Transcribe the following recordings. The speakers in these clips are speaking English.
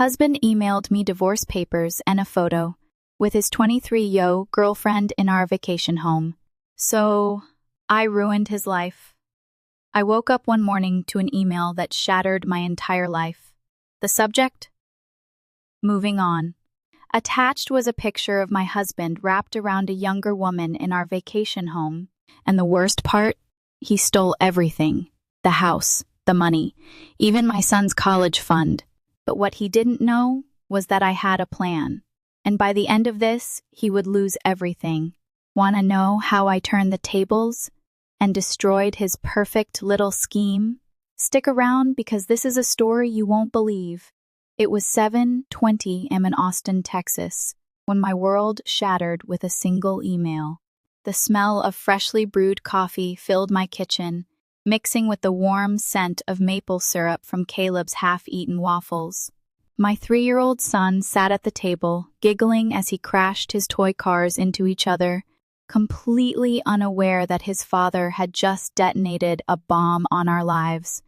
Husband emailed me divorce papers and a photo with his 23-year girlfriend in our vacation home. So, I ruined his life. I woke up one morning to an email that shattered my entire life. The subject? Moving on. Attached was a picture of my husband wrapped around a younger woman in our vacation home. And the worst part? He stole everything. The house, the money, even my son's college fund. But what he didn't know was that I had a plan. And by the end of this, he would lose everything. Want to know how I turned the tables and destroyed his perfect little scheme? Stick around because this is a story you won't believe. It was 7:20 a.m. in Austin, Texas, when my world shattered with a single email. The smell of freshly brewed coffee filled my kitchen, mixing with the warm scent of maple syrup from Caleb's half-eaten waffles. My 3-year-old son sat at the table, giggling as he crashed his toy cars into each other, completely unaware that his father had just detonated a bomb on our lives.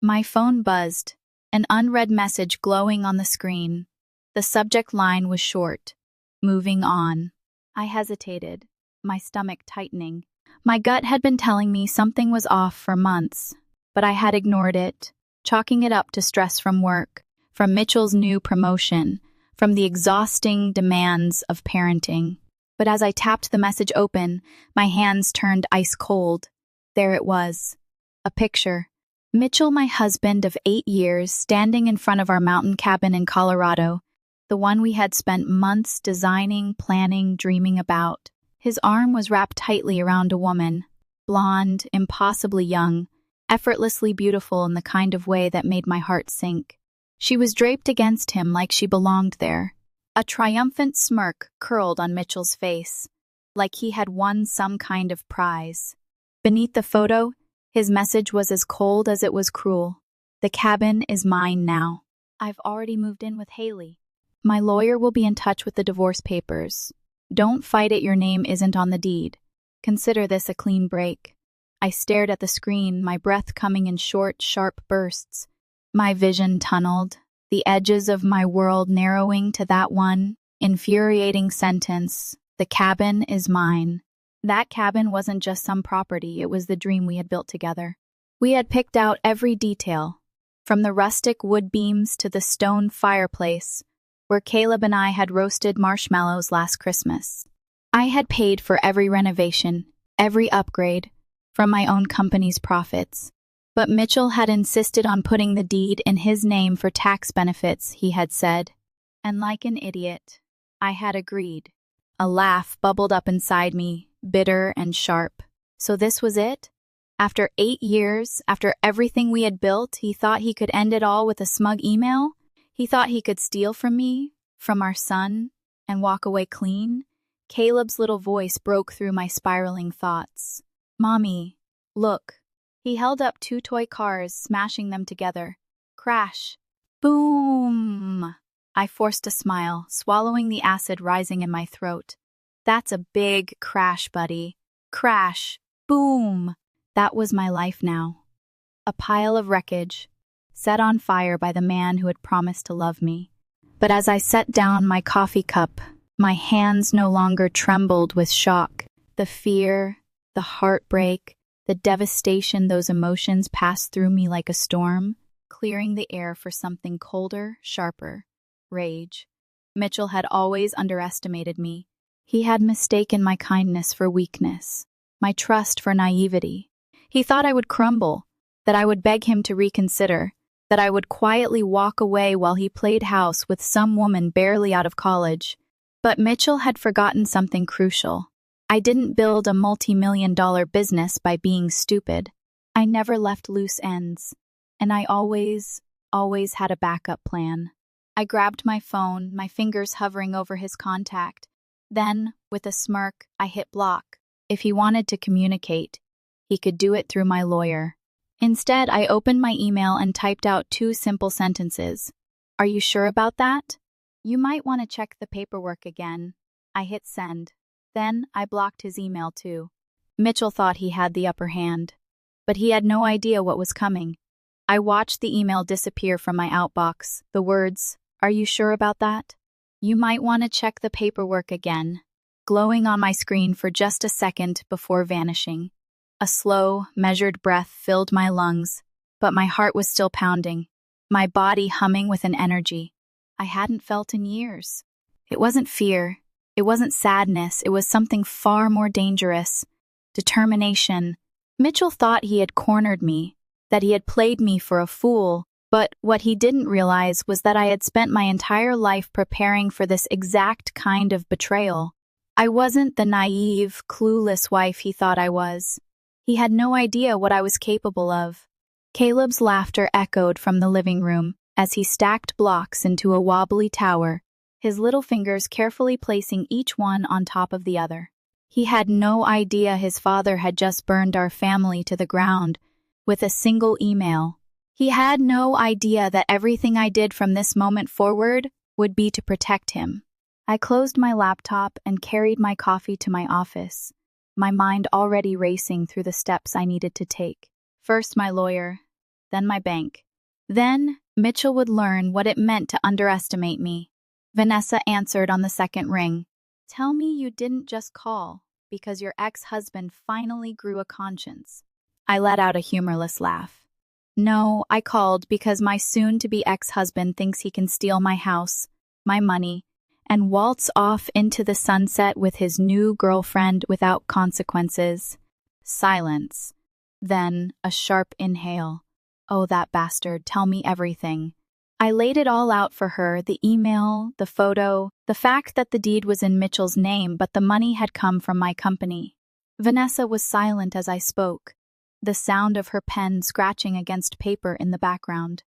My phone buzzed, an unread message glowing on the screen. The subject line was short, "Moving on." I hesitated, my stomach tightening. My gut had been telling me something was off for months, but I had ignored it, chalking it up to stress from work, from Mitchell's new promotion, from the exhausting demands of parenting. But as I tapped the message open, my hands turned ice cold. There it was, a picture. Mitchell, my husband of 8 years, standing in front of our mountain cabin in Colorado, the one we had spent months designing, planning, dreaming about. His arm was wrapped tightly around a woman, blonde, impossibly young, effortlessly beautiful in the kind of way that made my heart sink. She was draped against him like she belonged there. A triumphant smirk curled on Mitchell's face, like he had won some kind of prize. Beneath the photo, his message was as cold as it was cruel. "The cabin is mine now. I've already moved in with Haley. My lawyer will be in touch with the divorce papers. Don't fight it, your name isn't on the deed. Consider this a clean break." I stared at the screen, my breath coming in short, sharp bursts. My vision tunneled, the edges of my world narrowing to that one infuriating sentence: "The cabin is mine." That cabin wasn't just some property, it was the dream we had built together. We had picked out every detail, from the rustic wood beams to the stone fireplace, where Caleb and I had roasted marshmallows last Christmas. I had paid for every renovation, every upgrade, from my own company's profits. But Mitchell had insisted on putting the deed in his name for tax benefits, he had said. And like an idiot, I had agreed. A laugh bubbled up inside me, bitter and sharp. So this was it? After 8 years, after everything we had built, he thought he could end it all with a smug email? He thought he could steal from me, from our son, and walk away clean? Caleb's little voice broke through my spiraling thoughts. "Mommy, look." He held up 2 toy cars, smashing them together. Crash. Boom! I forced a smile, swallowing the acid rising in my throat. That's a big crash, buddy. Crash. Boom! That was my life now. A pile of wreckage, set on fire by the man who had promised to love me. But as I set down my coffee cup, my hands no longer trembled with shock. The fear, the heartbreak, the devastation, those emotions passed through me like a storm, clearing the air for something colder, sharper: rage. Mitchell had always underestimated me. He had mistaken my kindness for weakness, my trust for naivety. He thought I would crumble, that I would beg him to reconsider, that I would quietly walk away while he played house with some woman barely out of college. But Mitchell had forgotten something crucial. I didn't build a multi-million-dollar business by being stupid. I never left loose ends, and I always had a backup plan. I grabbed my phone, my fingers hovering over his contact. Then, with a smirk, I hit block. If he wanted to communicate, he could do it through my lawyer. Instead, I opened my email and typed out 2 simple sentences. "Are you sure about that? You might want to check the paperwork again." I hit send. Then I blocked his email too. Mitchell thought he had the upper hand, but he had no idea what was coming. I watched the email disappear from my outbox, the words, Are you sure about that? You might want to check the paperwork again, glowing on my screen for just a second before vanishing. A slow, measured breath filled my lungs, but my heart was still pounding, my body humming with an energy I hadn't felt in years. It wasn't fear, it wasn't sadness, it was something far more dangerous. Determination. Mitchell thought he had cornered me, that he had played me for a fool, but what he didn't realize was that I had spent my entire life preparing for this exact kind of betrayal. I wasn't the naive, clueless wife he thought I was. He had no idea what I was capable of. Caleb's laughter echoed from the living room as he stacked blocks into a wobbly tower, his little fingers carefully placing each one on top of the other. He had no idea his father had just burned our family to the ground with a single email. He had no idea that everything I did from this moment forward would be to protect him. I closed my laptop and carried my coffee to my office, my mind already racing through the steps I needed to take. First my lawyer, then my bank. Then Mitchell would learn what it meant to underestimate me. Vanessa answered on the second ring. Tell me you didn't just call because your ex-husband finally grew a conscience. I let out a humorless laugh. No, I called because my soon-to-be ex-husband thinks he can steal my house, my money, and waltz off into the sunset with his new girlfriend without consequences. Silence. Then a sharp inhale. Oh, that bastard, tell me everything. I laid it all out for her, the email, the photo, the fact that the deed was in Mitchell's name but the money had come from my company. Vanessa was silent as I spoke, the sound of her pen scratching against paper in the background.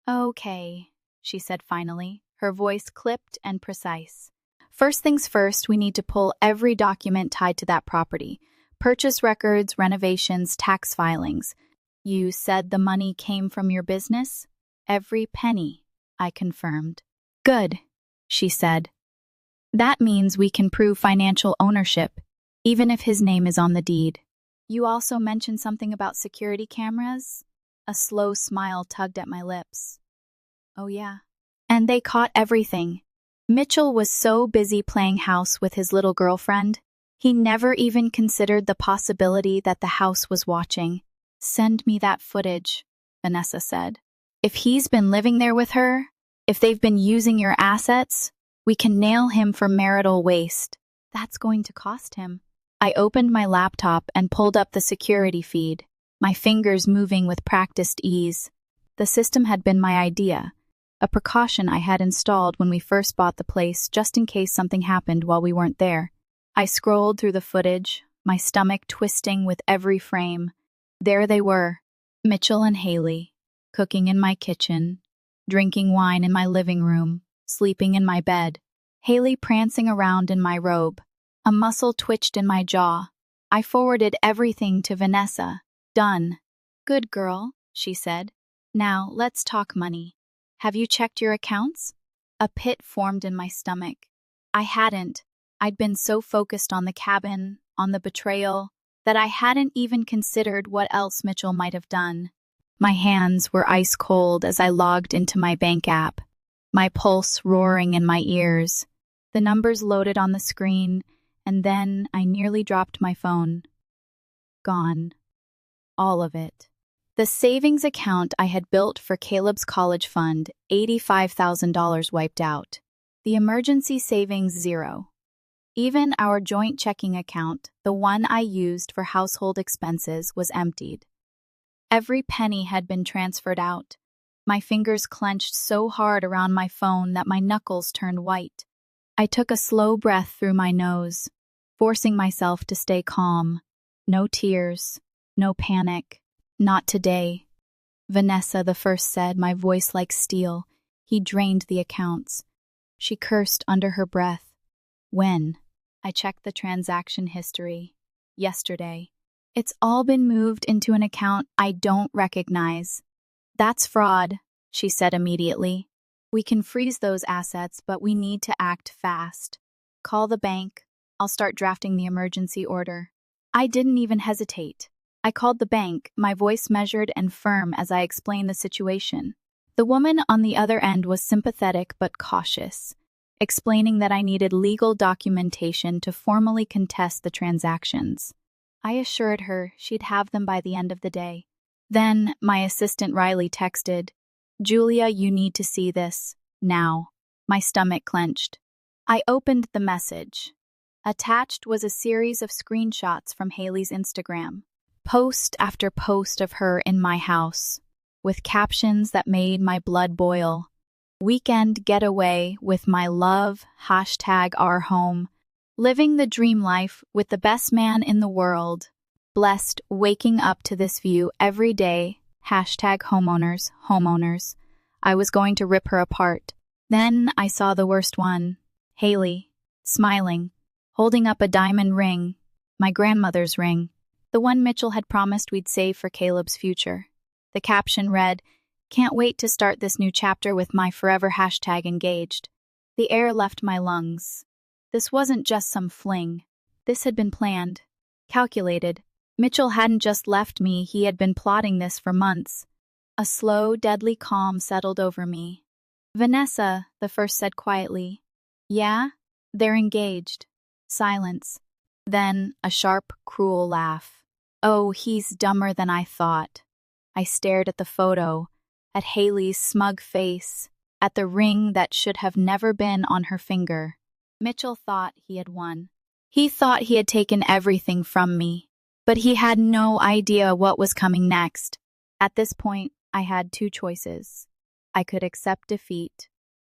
Okay, she said finally, her voice clipped and precise. First things first, we need to pull every document tied to that property. Purchase records, renovations, tax filings. You said the money came from your business? Every penny, I confirmed. Good, she said. That means we can prove financial ownership, even if his name is on the deed. You also mentioned something about security cameras? A slow smile tugged at my lips. Oh yeah. And they caught everything. Mitchell was so busy playing house with his little girlfriend, he never even considered the possibility that the house was watching. Send me that footage, Vanessa said. If he's been living there with her, if they've been using your assets, we can nail him for marital waste. That's going to cost him. I opened my laptop and pulled up the security feed, my fingers moving with practiced ease. The system had been my idea, a precaution I had installed when we first bought the place just in case something happened while we weren't there. I scrolled through the footage, my stomach twisting with every frame. There they were, Mitchell and Haley, cooking in my kitchen, drinking wine in my living room, sleeping in my bed. Haley prancing around in my robe. A muscle twitched in my jaw. I forwarded everything to Vanessa. Done. Good girl, she said. Now, let's talk money. Have you checked your accounts? A pit formed in my stomach. I hadn't. I'd been so focused on the cabin, on the betrayal, that I hadn't even considered what else Mitchell might have done. My hands were ice cold as I logged into my bank app, my pulse roaring in my ears. The numbers loaded on the screen, and then I nearly dropped my phone. Gone. All of it. The savings account I had built for Caleb's college fund, $85,000 wiped out. The emergency savings, zero. Even our joint checking account, the one I used for household expenses, was emptied. Every penny had been transferred out. My fingers clenched so hard around my phone that my knuckles turned white. I took a slow breath through my nose, forcing myself to stay calm. No tears, no panic. Not today. Vanessa, the first said, my voice like steel. He drained the accounts. She cursed under her breath. When? I checked the transaction history. Yesterday. It's all been moved into an account I don't recognize. That's fraud, she said immediately. We can freeze those assets, but we need to act fast. Call the bank. I'll start drafting the emergency order. I didn't even hesitate. I called the bank, my voice measured and firm as I explained the situation. The woman on the other end was sympathetic but cautious, explaining that I needed legal documentation to formally contest the transactions. I assured her she'd have them by the end of the day. Then my assistant Riley texted, "Julia, you need to see this. Now." My stomach clenched. I opened the message. Attached was a series of screenshots from Haley's Instagram. Post after post of her in my house, with captions that made my blood boil. "Weekend getaway with my love, #our home. Living the dream life with the best man in the world. Blessed waking up to this view every day, #homeowners. I was going to rip her apart. Then I saw the worst one. Haley, smiling, holding up a diamond ring, my grandmother's ring, the one Mitchell had promised we'd save for Caleb's future. The caption read, "Can't wait to start this new chapter with my forever #engaged." The air left my lungs. This wasn't just some fling. This had been planned, calculated. Mitchell hadn't just left me, he had been plotting this for months. A slow, deadly calm settled over me. "Vanessa," the first said quietly. "Yeah, they're engaged." Silence. Then a sharp, cruel laugh. "Oh, he's dumber than I thought." I stared at the photo, at Haley's smug face, at the ring that should have never been on her finger. Mitchell thought he had won. He thought he had taken everything from me, but he had no idea what was coming next. At this point, I had two choices. I could accept defeat,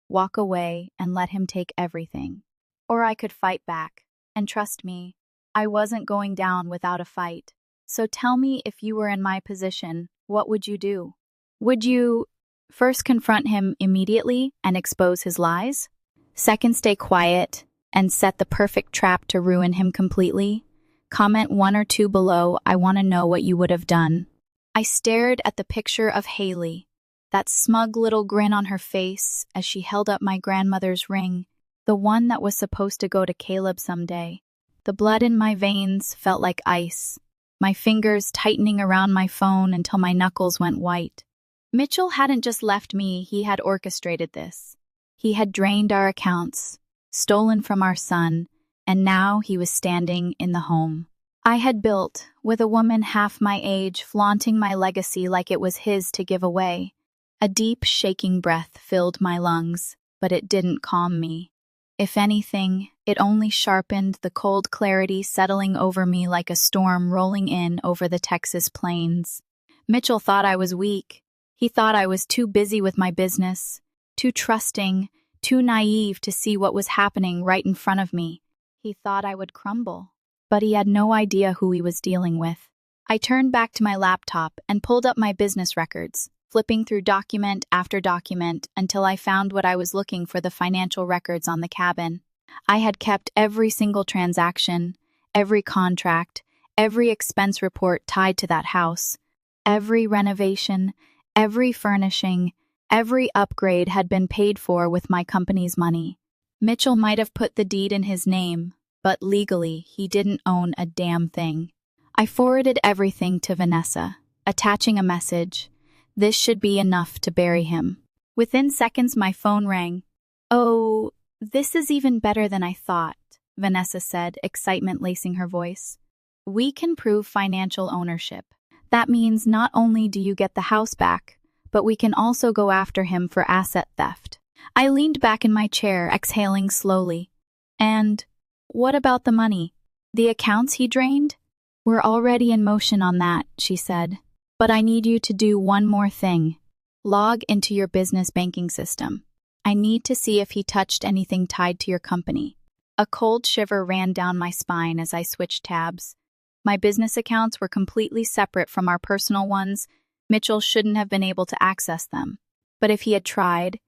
walk away, and let him take everything. Or I could fight back. And trust me, I wasn't going down without a fight. So tell me, if you were in my position, what would you do? Would you first confront him immediately and expose his lies? Second, stay quiet and set the perfect trap to ruin him completely? Comment 1 or 2 below. I want to know what you would have done. I stared at the picture of Haley, that smug little grin on her face as she held up my grandmother's ring, the one that was supposed to go to Caleb someday. The blood in my veins felt like ice, my fingers tightening around my phone until my knuckles went white. Mitchell hadn't just left me, he had orchestrated this. He had drained our accounts, stolen from our son, and now he was standing in the home I had built, with a woman half my age flaunting my legacy like it was his to give away. A deep, shaking breath filled my lungs, but it didn't calm me. If anything, it only sharpened the cold clarity settling over me like a storm rolling in over the Texas plains. Mitchell thought I was weak. He thought I was too busy with my business, too trusting, too naive to see what was happening right in front of me. He thought I would crumble, but he had no idea who he was dealing with. I turned back to my laptop and pulled up my business records, flipping through document after document until I found what I was looking for: the financial records on the cabin. I had kept every single transaction, every contract, every expense report tied to that house. Every renovation, every furnishing, every upgrade had been paid for with my company's money. Mitchell might have put the deed in his name, but legally he didn't own a damn thing. I forwarded everything to Vanessa, attaching a message. This should be enough to bury him. Within seconds, my phone rang. "Oh, this is even better than I thought," Vanessa said, excitement lacing her voice. "We can prove financial ownership. That means not only do you get the house back, but we can also go after him for asset theft." I leaned back in my chair, exhaling slowly. "And what about the money? The accounts he drained?" "We're already in motion on that," she said. "But I need you to do one more thing. Log into your business banking system. I need to see if he touched anything tied to your company." A cold shiver ran down my spine as I switched tabs. My business accounts were completely separate from our personal ones. Mitchell shouldn't have been able to access them. But if he had tried,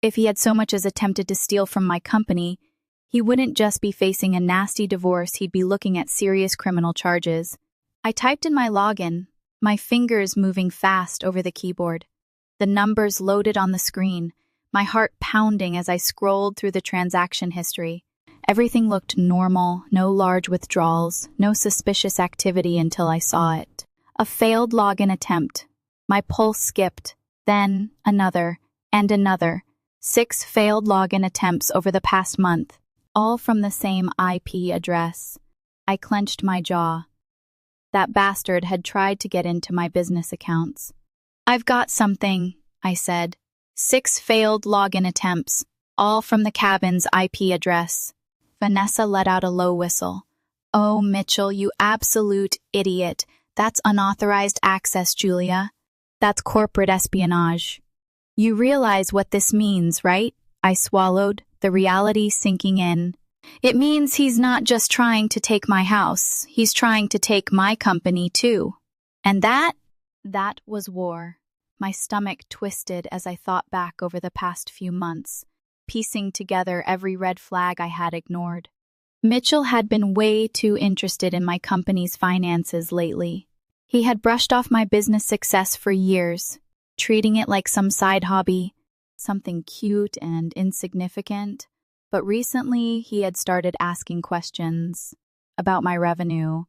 if he had so much as attempted to steal from my company, he wouldn't just be facing a nasty divorce, he'd be looking at serious criminal charges. I typed in my login, my fingers moving fast over the keyboard. The numbers loaded on the screen, my heart pounding as I scrolled through the transaction history. Everything looked normal, no large withdrawals, no suspicious activity until I saw it. A failed login attempt. My pulse skipped, then another, And another, 6 failed login attempts over the past month, all from the same IP address. I clenched my jaw. That bastard had tried to get into my business accounts. "I've got something," I said. 6 failed login attempts, all from the cabin's IP address. Vanessa let out a low whistle. "Oh, Mitchell, you absolute idiot. That's unauthorized access, Julia. That's corporate espionage." "You realize what this means, right?" I swallowed, the reality sinking in. "It means he's not just trying to take my house, he's trying to take my company too. And that was war." My stomach twisted as I thought back over the past few months, piecing together every red flag I had ignored. Mitchell had been way too interested in my company's finances lately. He had brushed off my business success for years, treating it like some side hobby, something cute and insignificant. But recently, he had started asking questions about my revenue,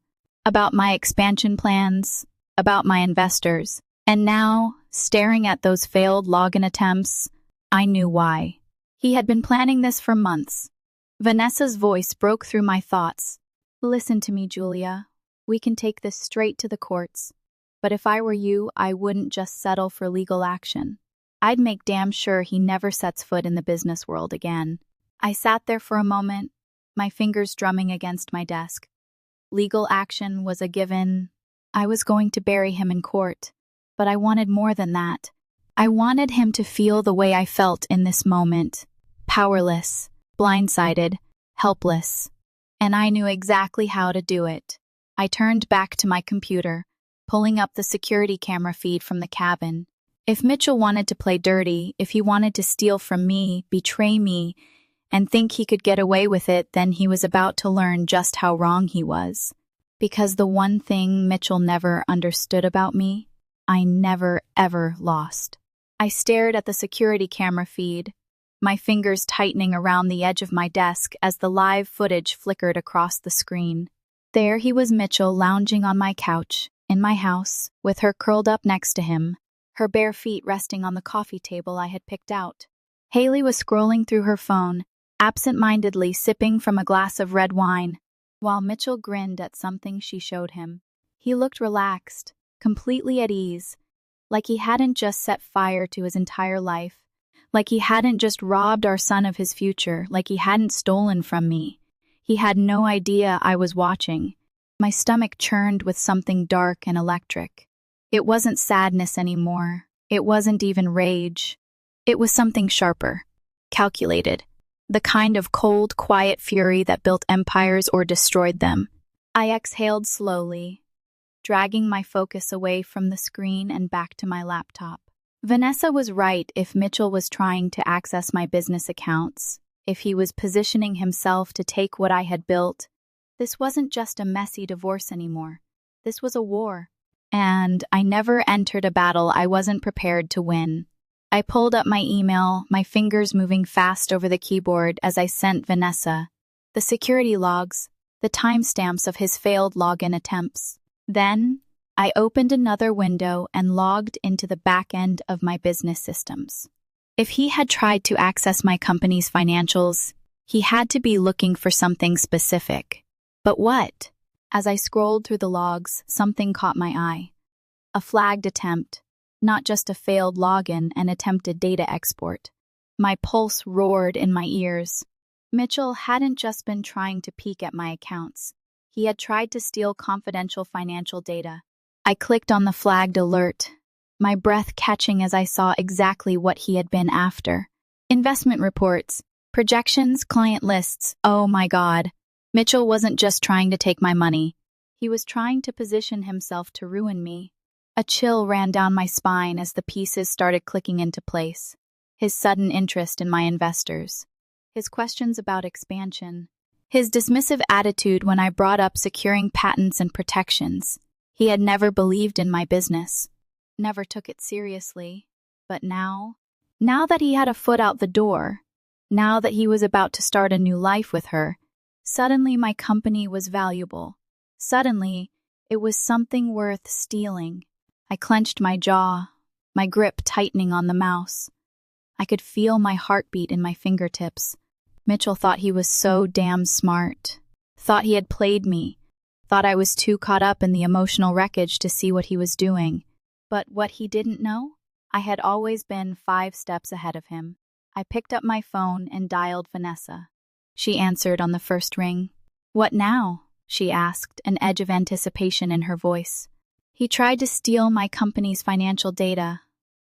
about my expansion plans, about my investors. And now, staring at those failed login attempts, I knew why. He had been planning this for months. Vanessa's voice broke through my thoughts. "Listen to me, Julia. We can take this straight to the courts. But if I were you, I wouldn't just settle for legal action. I'd make damn sure he never sets foot in the business world again." I sat there for a moment, my fingers drumming against my desk. Legal action was a given. I was going to bury him in court. But I wanted more than that. I wanted him to feel the way I felt in this moment. Powerless, blindsided, helpless. And I knew exactly how to do it. I turned back to my computer, pulling up the security camera feed from the cabin. If Mitchell wanted to play dirty, if he wanted to steal from me, betray me, and think he could get away with it, then he was about to learn just how wrong he was. Because the one thing Mitchell never understood about me, I never, ever lost. I stared at the security camera feed, my fingers tightening around the edge of my desk as the live footage flickered across the screen. There he was, Mitchell, lounging on my couch, in my house, with her curled up next to him, her bare feet resting on the coffee table I had picked out. Haley was scrolling through her phone, absent-mindedly sipping from a glass of red wine, while Mitchell grinned at something she showed him. He looked relaxed, completely at ease, like he hadn't just set fire to his entire life, like he hadn't just robbed our son of his future, like he hadn't stolen from me. He had no idea I was watching. My stomach churned with something dark and electric. It wasn't sadness anymore. It wasn't even rage. It was something sharper, calculated, the kind of cold, quiet fury that built empires or destroyed them. I exhaled slowly, dragging my focus away from the screen and back to my laptop. Vanessa was right. If Mitchell was trying to access my business accounts, if he was positioning himself to take what I had built, this wasn't just a messy divorce anymore. This was a war. And I never entered a battle I wasn't prepared to win. I pulled up my email, my fingers moving fast over the keyboard as I sent Vanessa the security logs, the timestamps of his failed login attempts. Then, I opened another window and logged into the back end of my business systems. If he had tried to access my company's financials, he had to be looking for something specific. But what? As I scrolled through the logs, something caught my eye. A flagged attempt, not just a failed login and attempted data export. My pulse roared in my ears. Mitchell hadn't just been trying to peek at my accounts. He had tried to steal confidential financial data. I clicked on the flagged alert, my breath catching as I saw exactly what he had been after. Investment reports, projections, client lists. Oh my God. Mitchell wasn't just trying to take my money. He was trying to position himself to ruin me. A chill ran down my spine as the pieces started clicking into place. His sudden interest in my investors, his questions about expansion, his dismissive attitude when I brought up securing patents and protections. He had never believed in my business, never took it seriously. But now that he had a foot out the door, now that he was about to start a new life with her, suddenly my company was valuable. Suddenly, it was something worth stealing. I clenched my jaw, my grip tightening on the mouse. I could feel my heartbeat in my fingertips. Mitchell thought he was so damn smart. Thought he had played me. Thought I was too caught up in the emotional wreckage to see what he was doing. But what he didn't know? I had always been 5 steps ahead of him. I picked up my phone and dialed Vanessa. She answered on the first ring. "What now?" she asked, an edge of anticipation in her voice. "He tried to steal my company's financial data,"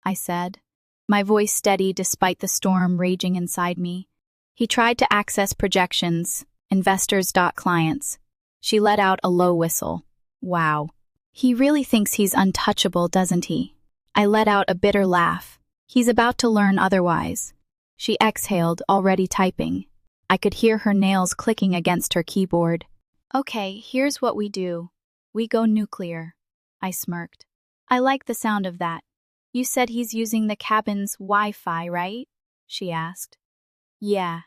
I said, my voice steady despite the storm raging inside me. "He tried to access projections, investors.clients." She let out a low whistle. "Wow. He really thinks he's untouchable, doesn't he?" I let out a bitter laugh. "He's about to learn otherwise." She exhaled, already typing. I could hear her nails clicking against her keyboard. "Okay, here's what we do. We go nuclear." I smirked. "I like the sound of that. You said he's using the cabin's Wi-Fi, right?" she asked. "Yeah.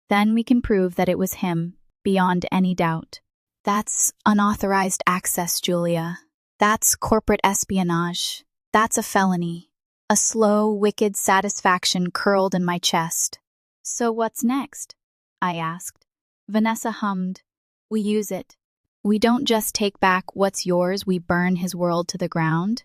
Then we can prove that it was him, beyond any doubt." "That's unauthorized access, Julia. That's corporate espionage. That's a felony." A slow, wicked satisfaction curled in my chest. "So what's next?" I asked. Vanessa hummed. "We use it. We don't just take back what's yours, we burn his world to the ground."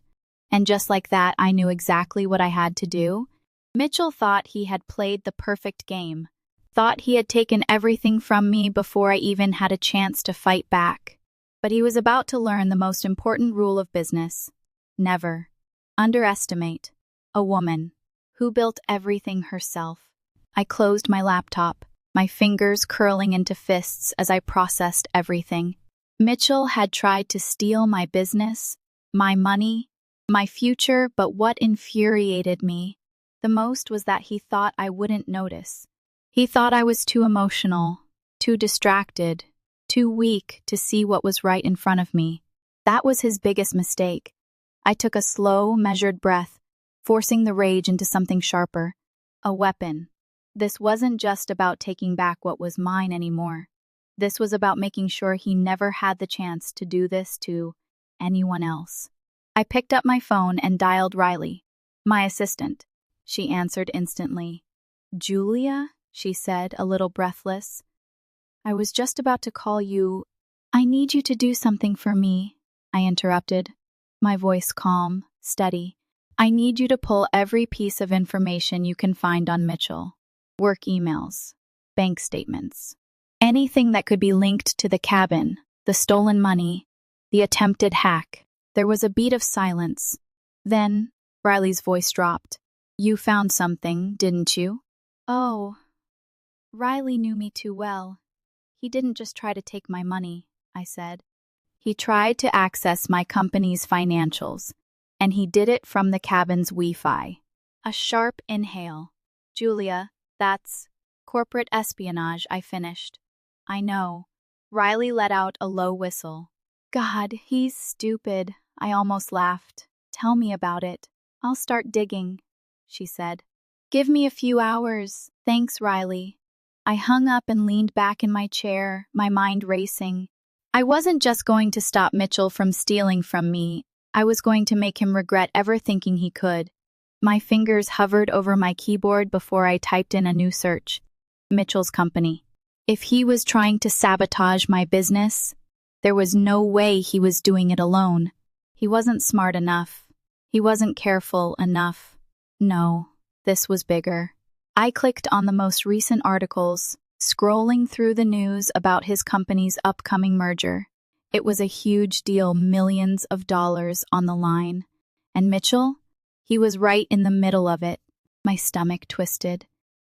And just like that, I knew exactly what I had to do. Mitchell thought he had played the perfect game. Thought he had taken everything from me before I even had a chance to fight back. But he was about to learn the most important rule of business. Never underestimate a woman who built everything herself. I closed my laptop, my fingers curling into fists as I processed everything. Mitchell had tried to steal my business, my money, my future, but what infuriated me the most was that he thought I wouldn't notice. He thought I was too emotional, too distracted, too weak to see what was right in front of me. That was his biggest mistake. I took a slow, measured breath, forcing the rage into something sharper. A weapon. This wasn't just about taking back what was mine anymore. This was about making sure he never had the chance to do this to anyone else. I picked up my phone and dialed Riley, my assistant. She answered instantly. "Julia?" she said, a little breathless. "I was just about to call you." "I need you to do something for me," I interrupted, my voice calm, steady. "I need you to pull every piece of information you can find on Mitchell. Work emails, bank statements, anything that could be linked to the cabin, the stolen money, the attempted hack." There was a beat of silence. Then Riley's voice dropped. "You found something, didn't you?" "Oh." Riley knew me too well. "He didn't just try to take my money," I said. "He tried to access my company's financials, and he did it from the cabin's Wi-Fi." A sharp inhale. "Julia, that's corporate espionage," I finished. "I know." Riley let out a low whistle. "God, he's stupid." I almost laughed. "Tell me about it. I'll start digging," she said. "Give me a few hours. Thanks, Riley." I hung up and leaned back in my chair, my mind racing. I wasn't just going to stop Mitchell from stealing from me. I was going to make him regret ever thinking he could. My fingers hovered over my keyboard before I typed in a new search. Mitchell's company. If he was trying to sabotage my business, there was no way he was doing it alone. He wasn't smart enough. He wasn't careful enough. No, this was bigger. I clicked on the most recent articles, scrolling through the news about his company's upcoming merger. It was a huge deal, millions of dollars on the line. And Mitchell? He was right in the middle of it. My stomach twisted.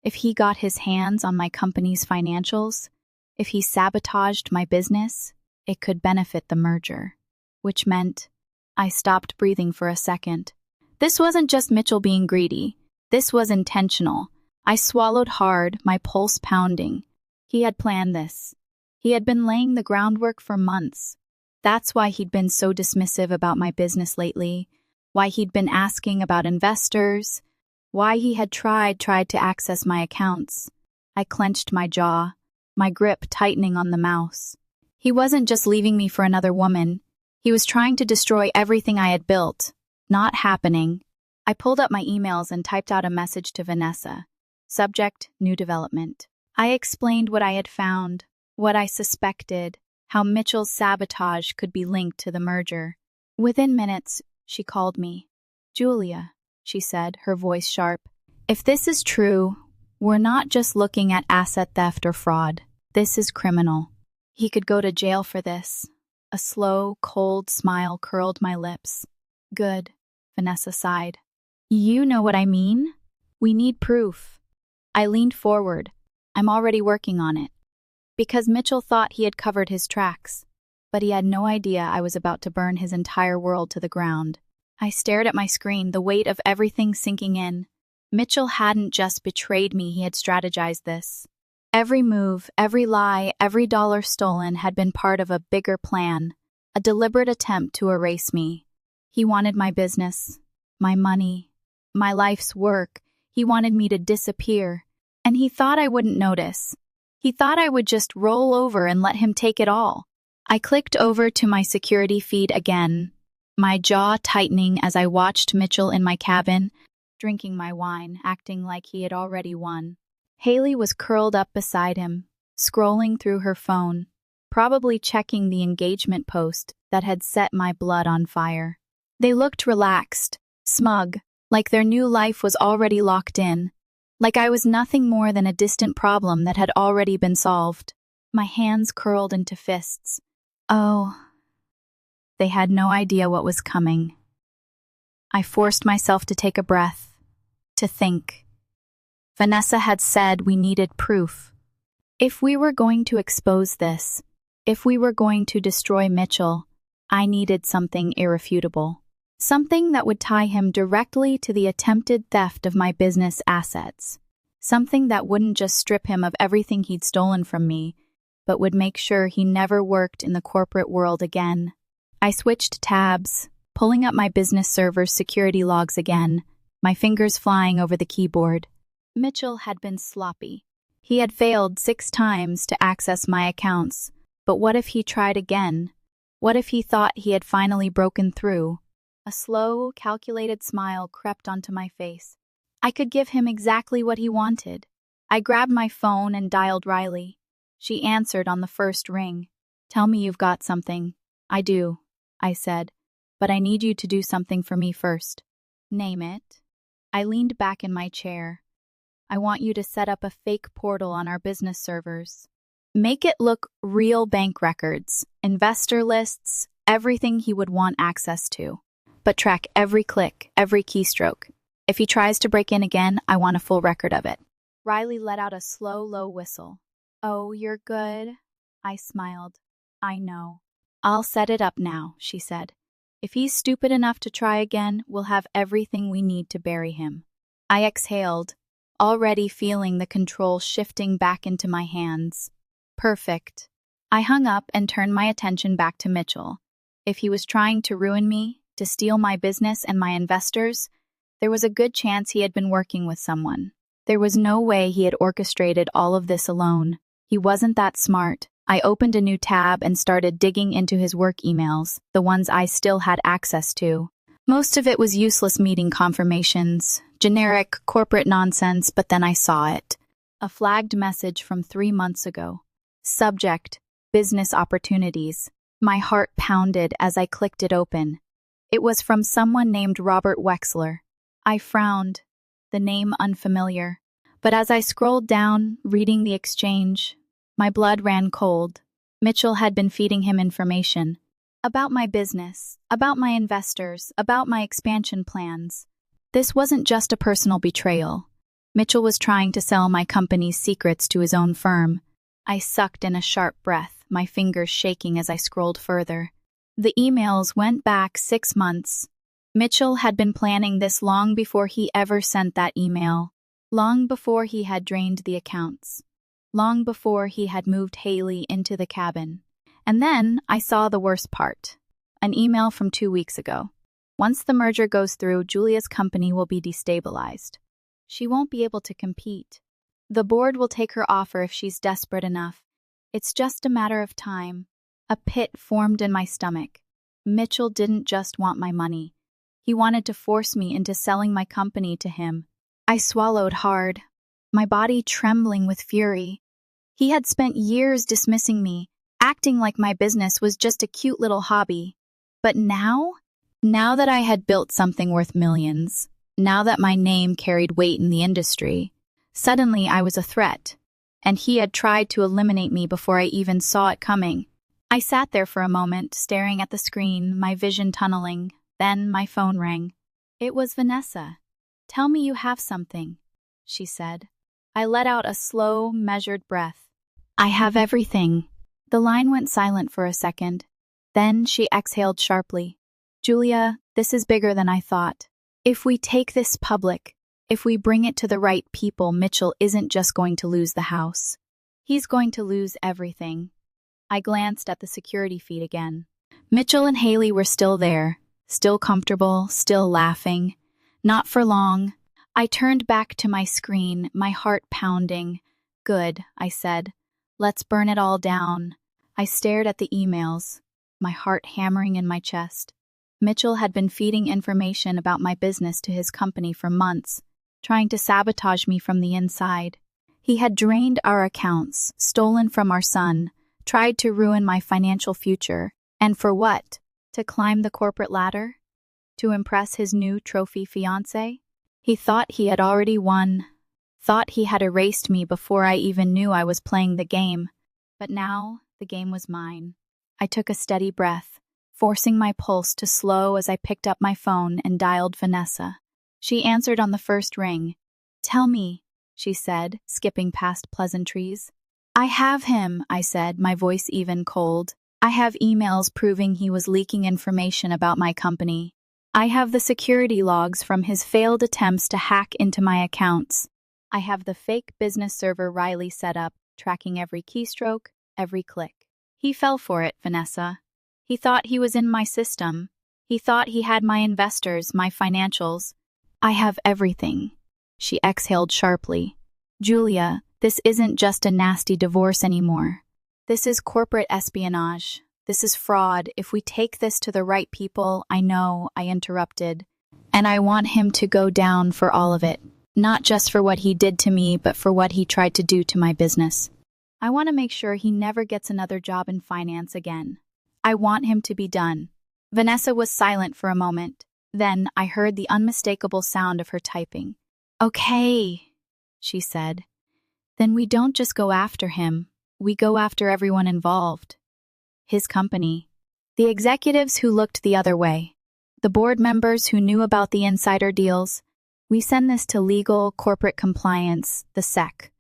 If he got his hands on my company's financials, if he sabotaged my business, it could benefit the merger. Which meant I stopped breathing for a second. This wasn't just Mitchell being greedy. This was intentional. I swallowed hard, my pulse pounding. He had planned this. He had been laying the groundwork for months. That's why he'd been so dismissive about my business lately, why he'd been asking about investors, why he had tried to access my accounts. I clenched my jaw, my grip tightening on the mouse. He wasn't just leaving me for another woman. He was trying to destroy everything I had built. Not happening. I pulled up my emails and typed out a message to Vanessa. Subject, new development. I explained what I had found, what I suspected, how Mitchell's sabotage could be linked to the merger. Within minutes, she called me. Julia, she said, her voice sharp. If this is true, we're not just looking at asset theft or fraud. This is criminal. He could go to jail for this. A slow, cold smile curled my lips. Good, Vanessa sighed. You know what I mean? We need proof. I leaned forward. I'm already working on it. Because Mitchell thought he had covered his tracks, but he had no idea I was about to burn his entire world to the ground. I stared at my screen, the weight of everything sinking in. Mitchell hadn't just betrayed me, he had strategized this. Every move, every lie, every dollar stolen had been part of a bigger plan, a deliberate attempt to erase me. He wanted my business, my money, my life's work. He wanted me to disappear, and he thought I wouldn't notice. He thought I would just roll over and let him take it all. I clicked over to my security feed again, my jaw tightening as I watched Mitchell in my cabin, drinking my wine, acting like he had already won. Haley was curled up beside him, scrolling through her phone, probably checking the engagement post that had set my blood on fire. They looked relaxed, smug, like their new life was already locked in, like I was nothing more than a distant problem that had already been solved. My hands curled into fists. Oh, they had no idea what was coming. I forced myself to take a breath, to think. Vanessa had said we needed proof. If we were going to expose this, if we were going to destroy Mitchell, I needed something irrefutable. Something that would tie him directly to the attempted theft of my business assets. Something that wouldn't just strip him of everything he'd stolen from me, but would make sure he never worked in the corporate world again. I switched tabs, pulling up my business server's security logs again, my fingers flying over the keyboard. Mitchell had been sloppy. He had failed 6 times to access my accounts, but what if he tried again? What if he thought he had finally broken through? A slow, calculated smile crept onto my face. I could give him exactly what he wanted. I grabbed my phone and dialed Riley. She answered on the first ring. Tell me you've got something. I do, I said, but I need you to do something for me first. Name it. I leaned back in my chair. I want you to set up a fake portal on our business servers. Make it look real bank records, investor lists, everything he would want access to. But track every click, every keystroke. If he tries to break in again, I want a full record of it. Riley let out a slow, low whistle. Oh, you're good? I smiled. I know. I'll set it up now, she said. If he's stupid enough to try again, we'll have everything we need to bury him. I exhaled, already feeling the control shifting back into my hands. Perfect. I hung up and turned my attention back to Mitchell. If he was trying to ruin me, to steal my business and my investors, there was a good chance he had been working with someone. There was no way he had orchestrated all of this alone. He wasn't that smart. I opened a new tab and started digging into his work emails, the ones I still had access to. Most of it was useless meeting confirmations, generic corporate nonsense, but then I saw it. A flagged message from 3 months ago. Subject, business opportunities. My heart pounded as I clicked it open. It was from someone named Robert Wexler. I frowned, the name unfamiliar. But as I scrolled down, reading the exchange, my blood ran cold. Mitchell had been feeding him information. About my business, about my investors, about my expansion plans. This wasn't just a personal betrayal. Mitchell was trying to sell my company's secrets to his own firm. I sucked in a sharp breath, my fingers shaking as I scrolled further. The emails went back 6 months. Mitchell had been planning this long before he ever sent that email, long before he had drained the accounts, long before he had moved Haley into the cabin. And then I saw the worst part, an email from 2 weeks ago. Once the merger goes through, Julia's company will be destabilized. She won't be able to compete. The board will take her offer if she's desperate enough. It's just a matter of time. A pit formed in my stomach. Mitchell didn't just want my money. He wanted to force me into selling my company to him. I swallowed hard, my body trembling with fury. He had spent years dismissing me, acting like my business was just a cute little hobby. But now that I had built something worth millions, now that my name carried weight in the industry, suddenly I was a threat, and he had tried to eliminate me before I even saw it coming. I sat there for a moment, staring at the screen, my vision tunneling. Then my phone rang. It was Vanessa. "Tell me you have something," she said. I let out a slow, measured breath. "I have everything." The line went silent for a second. Then she exhaled sharply. "Julia, this is bigger than I thought. If we take this public, if we bring it to the right people, Mitchell isn't just going to lose the house. He's going to lose everything." I glanced at the security feed again. Mitchell and Haley were still there, still comfortable, still laughing. Not for long. I turned back to my screen, my heart pounding. "Good," I said. "Let's burn it all down." I stared at the emails, my heart hammering in my chest. Mitchell had been feeding information about my business to his company for months, trying to sabotage me from the inside. He had drained our accounts, stolen from our son, tried to ruin my financial future. And for what? To climb the corporate ladder? To impress his new trophy fiancé? He thought he had already won, thought he had erased me before I even knew I was playing the game. But now, the game was mine. I took a steady breath, forcing my pulse to slow as I picked up my phone and dialed Vanessa. She answered on the first ring. "Tell me," she said, skipping past pleasantries. "I have him," I said, my voice even cold. "I have emails proving he was leaking information about my company. I have the security logs from his failed attempts to hack into my accounts. I have the fake business server Riley set up, tracking every keystroke, every click." He fell for it, Vanessa. He thought he was in my system. He thought he had my investors, my financials. "I have everything." She exhaled sharply. "Julia, this isn't just a nasty divorce anymore. This is corporate espionage. This is fraud. If we take this to the right people," I know, I interrupted. "And I want him to go down for all of it. Not just for what he did to me, but for what he tried to do to my business. I want to make sure he never gets another job in finance again. I want him to be done." Vanessa was silent for a moment. Then I heard the unmistakable sound of her typing. "Okay," she said. "Then we don't just go after him. We go after everyone involved. His company. The executives who looked the other way. The board members who knew about the insider deals. We send this to legal, corporate compliance, the SEC.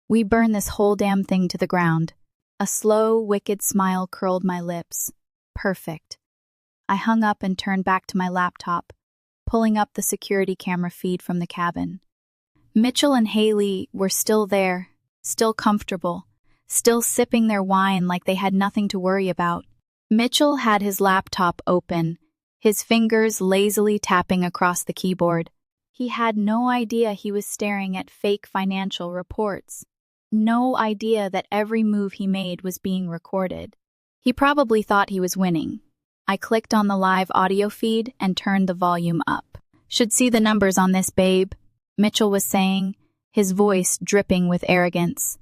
We burn this whole damn thing to the ground." A slow, wicked smile curled my lips. Perfect. I hung up and turned back to my laptop, pulling up the security camera feed from the cabin. Mitchell and Haley were still there, still comfortable, still sipping their wine like they had nothing to worry about. Mitchell had his laptop open, his fingers lazily tapping across the keyboard. He had no idea he was staring at fake financial reports. No idea that every move he made was being recorded. He probably thought he was winning. I clicked on the live audio feed and turned the volume up. "Should see the numbers on this, babe," Mitchell was saying, his voice dripping with arrogance.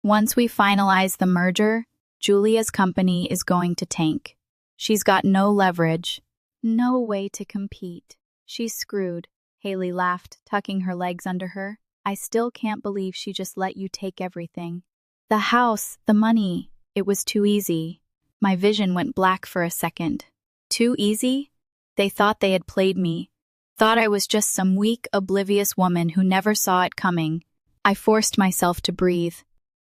"Once we finalize the merger, Julia's company is going to tank. She's got no leverage, no way to compete. She's screwed." Haley laughed, tucking her legs under her. "I still can't believe she just let you take everything. The house, the money, it was too easy." My vision went black for a second. Too easy? They thought they had played me. Thought I was just some weak, oblivious woman who never saw it coming. I forced myself to breathe,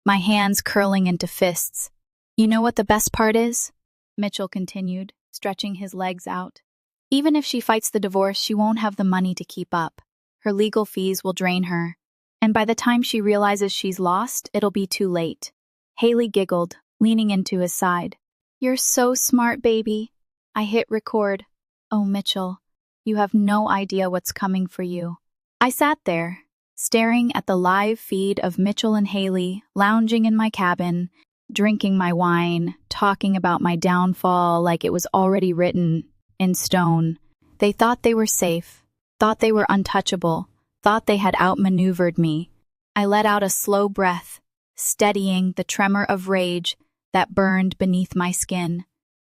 my hands curling into fists. "You know what the best part is?" Mitchell continued, stretching his legs out. "Even if she fights the divorce, she won't have the money to keep up. Her legal fees will drain her. And by the time she realizes she's lost, it'll be too late." Haley giggled, leaning into his side. "You're so smart, baby." I hit record. "Oh, Mitchell, you have no idea what's coming for you." I sat there, staring at the live feed of Mitchell and Haley lounging in my cabin, drinking my wine, talking about my downfall like it was already written in stone. They thought they were safe, thought they were untouchable, thought they had outmaneuvered me. I let out a slow breath, steadying the tremor of rage that burned beneath my skin.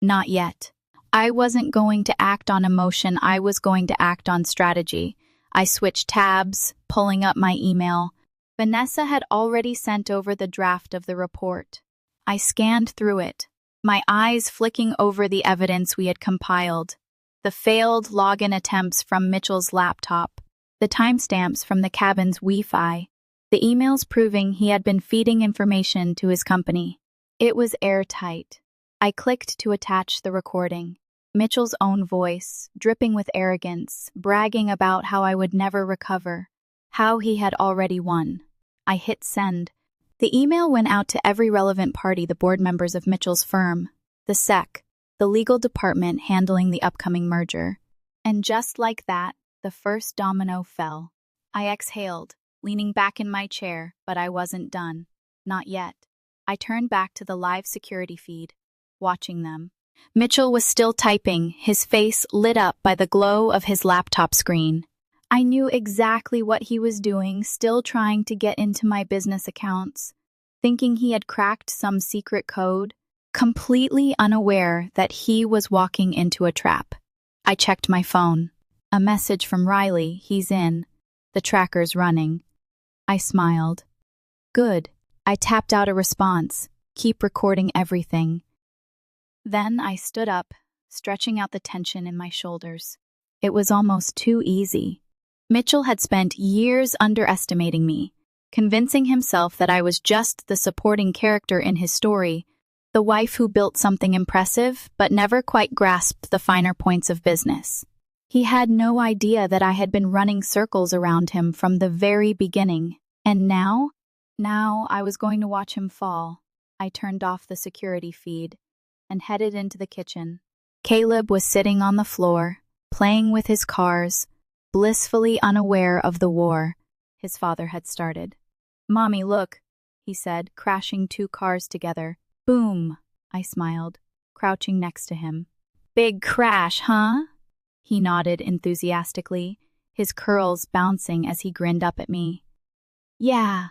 Not yet. I wasn't going to act on emotion, I was going to act on strategy. I switched tabs, pulling up my email. Vanessa had already sent over the draft of the report. I scanned through it, my eyes flicking over the evidence we had compiled. The failed login attempts from Mitchell's laptop, the timestamps from the cabin's Wi-Fi, the emails proving he had been feeding information to his company. It was airtight. I clicked to attach the recording. Mitchell's own voice, dripping with arrogance, bragging about how I would never recover, how he had already won. I hit send. The email went out to every relevant party, the board members of Mitchell's firm, the SEC, the legal department handling the upcoming merger. And just like that, the first domino fell. I exhaled, leaning back in my chair, but I wasn't done. Not yet. I turned back to the live security feed, watching them. Mitchell was still typing, his face lit up by the glow of his laptop screen. I knew exactly what he was doing, still trying to get into my business accounts, thinking he had cracked some secret code, completely unaware that he was walking into a trap. I checked my phone. A message from Riley, he's in. The tracker's running. I smiled. Good. I tapped out a response. Keep recording everything. Then I stood up, stretching out the tension in my shoulders. It was almost too easy. Mitchell had spent years underestimating me, convincing himself that I was just the supporting character in his story, the wife who built something impressive but never quite grasped the finer points of business. He had no idea that I had been running circles around him from the very beginning. And now I was going to watch him fall. I turned off the security feed and headed into the kitchen. Caleb was sitting on the floor, playing with his cars, blissfully unaware of the war his father had started. "Mommy, look," he said, crashing two cars together. "Boom," I smiled, crouching next to him. "Big crash, huh?" He nodded enthusiastically, his curls bouncing as he grinned up at me. "Yeah,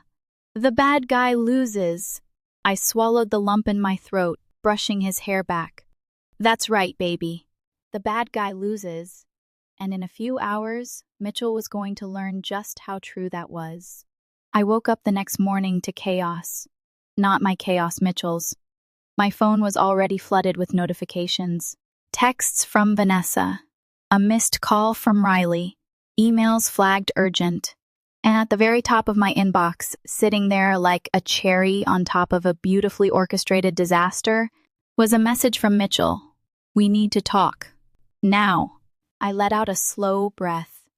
the bad guy loses." I swallowed the lump in my throat, brushing his hair back. "That's right, baby. The bad guy loses." And in a few hours, Mitchell was going to learn just how true that was. I woke up the next morning to chaos. Not my chaos, Mitchell's. My phone was already flooded with notifications. Texts from Vanessa. A missed call from Riley. Emails flagged urgent. And at the very top of my inbox, sitting there like a cherry on top of a beautifully orchestrated disaster, was a message from Mitchell. "We need to talk. Now." I let out a slow breath,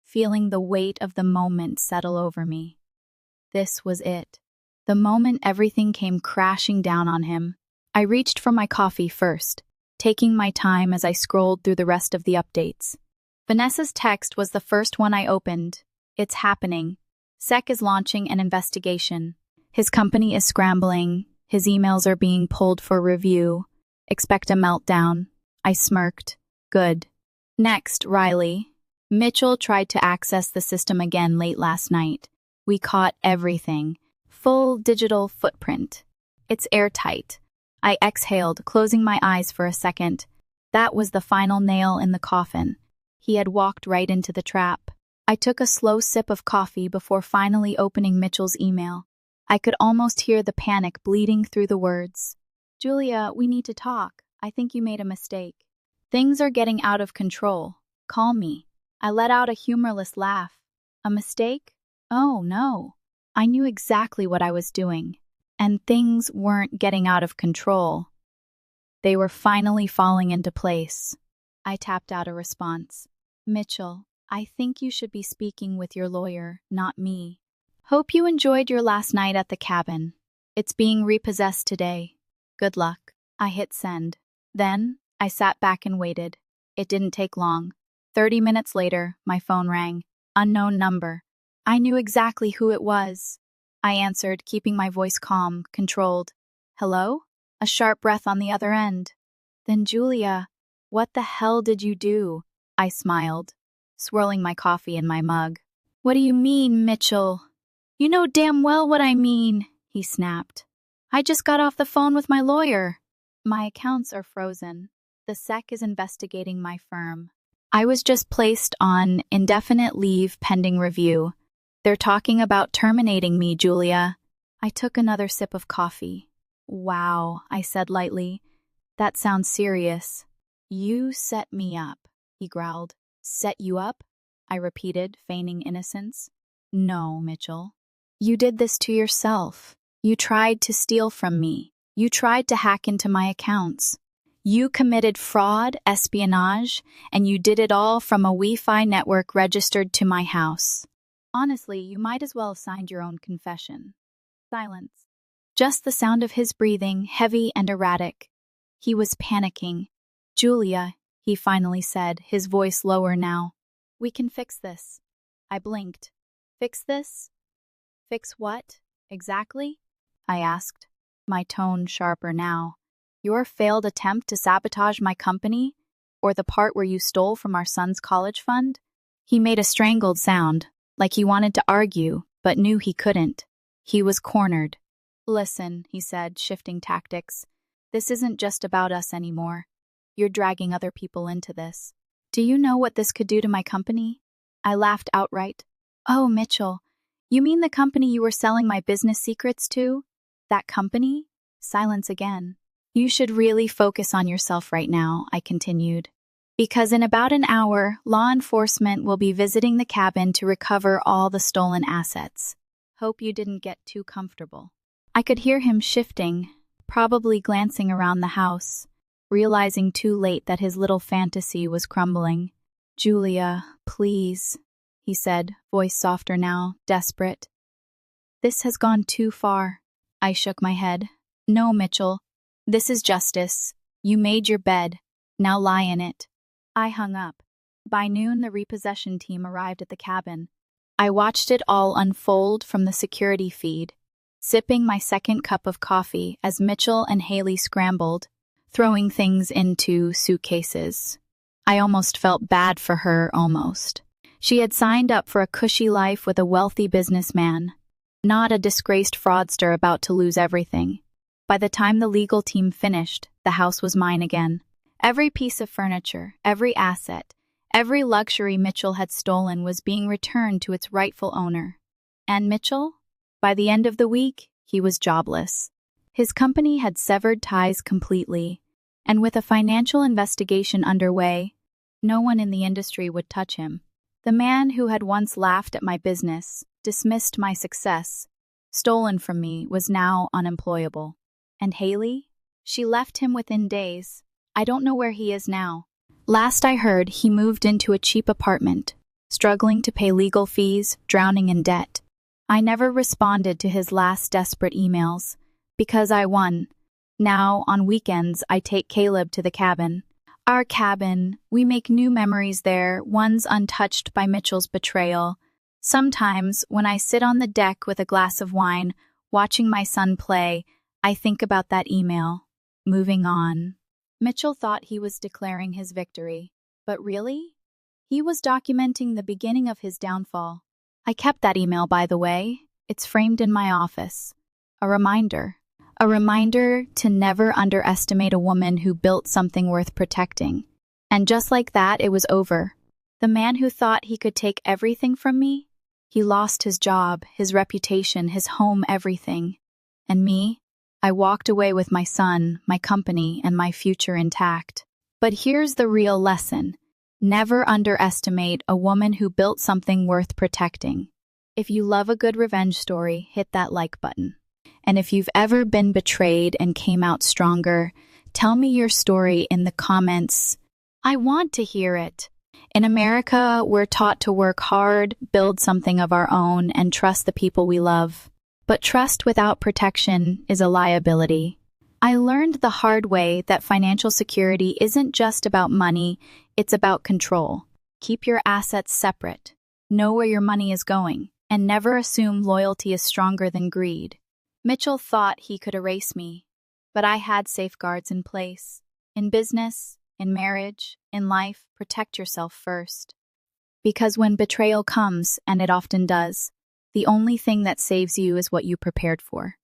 feeling the weight of the moment settle over me. This was it. The moment everything came crashing down on him. I reached for my coffee first, taking my time as I scrolled through the rest of the updates. Vanessa's text was the first one I opened. "It's happening. SEC is launching an investigation. His company is scrambling. His emails are being pulled for review. Expect a meltdown." I smirked. Good. Next, Riley. "Mitchell tried to access the system again late last night. We caught everything. Full digital footprint. It's airtight." I exhaled, closing my eyes for a second. That was the final nail in the coffin. He had walked right into the trap. I took a slow sip of coffee before finally opening Mitchell's email. I could almost hear the panic bleeding through the words. "Julia, we need to talk. I think you made a mistake. Things are getting out of control. Call me." I let out a humorless laugh. "A mistake? Oh, no. I knew exactly what I was doing. And things weren't getting out of control. They were finally falling into place." I tapped out a response. "Mitchell, I think you should be speaking with your lawyer, not me. Hope you enjoyed your last night at the cabin. It's being repossessed today. Good luck." I hit send. Then I sat back and waited. It didn't take long. 30 minutes later, my phone rang. Unknown number. I knew exactly who it was. I answered, keeping my voice calm, controlled. "Hello?" A sharp breath on the other end. "Then Julia, what the hell did you do?" I smiled, swirling my coffee in my mug. What do you mean, Mitchell? You know damn well what I mean, he snapped. I just got off the phone with my lawyer. My accounts are frozen. The SEC is investigating my firm. I was just placed on indefinite leave pending review. They're talking about terminating me, Julia. I took another sip of coffee. Wow, I said lightly. That sounds serious. You set me up, he growled. Set you up? I repeated, feigning innocence. No, Mitchell. You did this to yourself. You tried to steal from me. You tried to hack into my accounts. You committed fraud, espionage, and you did it all from a Wi-Fi network registered to my house. Honestly, you might as well have signed your own confession. Silence. Just the sound of his breathing, heavy and erratic. He was panicking. Julia, he finally said, his voice lower now. We can fix this. I blinked. Fix this? Fix what, exactly? I asked, my tone sharper now. Your failed attempt to sabotage my company? Or the part where you stole from our son's college fund? He made a strangled sound, like he wanted to argue, but knew he couldn't. He was cornered. Listen, he said, shifting tactics. This isn't just about us anymore. You're dragging other people into this. Do you know what this could do to my company? I laughed outright. Oh, Mitchell, you mean the company you were selling my business secrets to? That company? Silence again. You should really focus on yourself right now, I continued. Because in about an hour, law enforcement will be visiting the cabin to recover all the stolen assets. Hope you didn't get too comfortable. I could hear him shifting, probably glancing around the house, realizing too late that his little fantasy was crumbling. Julia, please, he said, voice softer now, desperate. This has gone too far. I shook my head. No, Mitchell. This is justice. You made your bed. Now lie in it. I hung up. By noon, the repossession team arrived at the cabin. I watched it all unfold from the security feed, sipping my second cup of coffee as Mitchell and Haley scrambled, throwing things into suitcases. I almost felt bad for her, almost. She had signed up for a cushy life with a wealthy businessman, not a disgraced fraudster about to lose everything. By the time the legal team finished, the house was mine again. Every piece of furniture, every asset, every luxury Mitchell had stolen was being returned to its rightful owner. And Mitchell? By the end of the week, he was jobless. His company had severed ties completely, and with a financial investigation underway, no one in the industry would touch him. The man who had once laughed at my business, dismissed my success, stolen from me, was now unemployable. And Haley? She left him within days. I don't know where he is now. Last I heard, he moved into a cheap apartment, struggling to pay legal fees, drowning in debt. I never responded to his last desperate emails, because I won. Now, on weekends, I take Caleb to the cabin. Our cabin, we make new memories there, ones untouched by Mitchell's betrayal. Sometimes, when I sit on the deck with a glass of wine, watching my son play, I think about that email. Moving on. Mitchell thought he was declaring his victory, but really? He was documenting the beginning of his downfall. I kept that email, by the way. It's framed in my office. A reminder. A reminder to never underestimate a woman who built something worth protecting. And just like that, it was over. The man who thought he could take everything from me, he lost his job, his reputation, his home, everything. And me? I walked away with my son, my company, and my future intact. But here's the real lesson. Never underestimate a woman who built something worth protecting. If you love a good revenge story, hit that like button. And if you've ever been betrayed and came out stronger, tell me your story in the comments. I want to hear it. In America, we're taught to work hard, build something of our own, and trust the people we love. But trust without protection is a liability. I learned the hard way that financial security isn't just about money, it's about control. Keep your assets separate. Know where your money is going, and never assume loyalty is stronger than greed. Mitchell thought he could erase me, but I had safeguards in place. In business, in marriage, in life, protect yourself first. Because when betrayal comes, and it often does, the only thing that saves you is what you prepared for.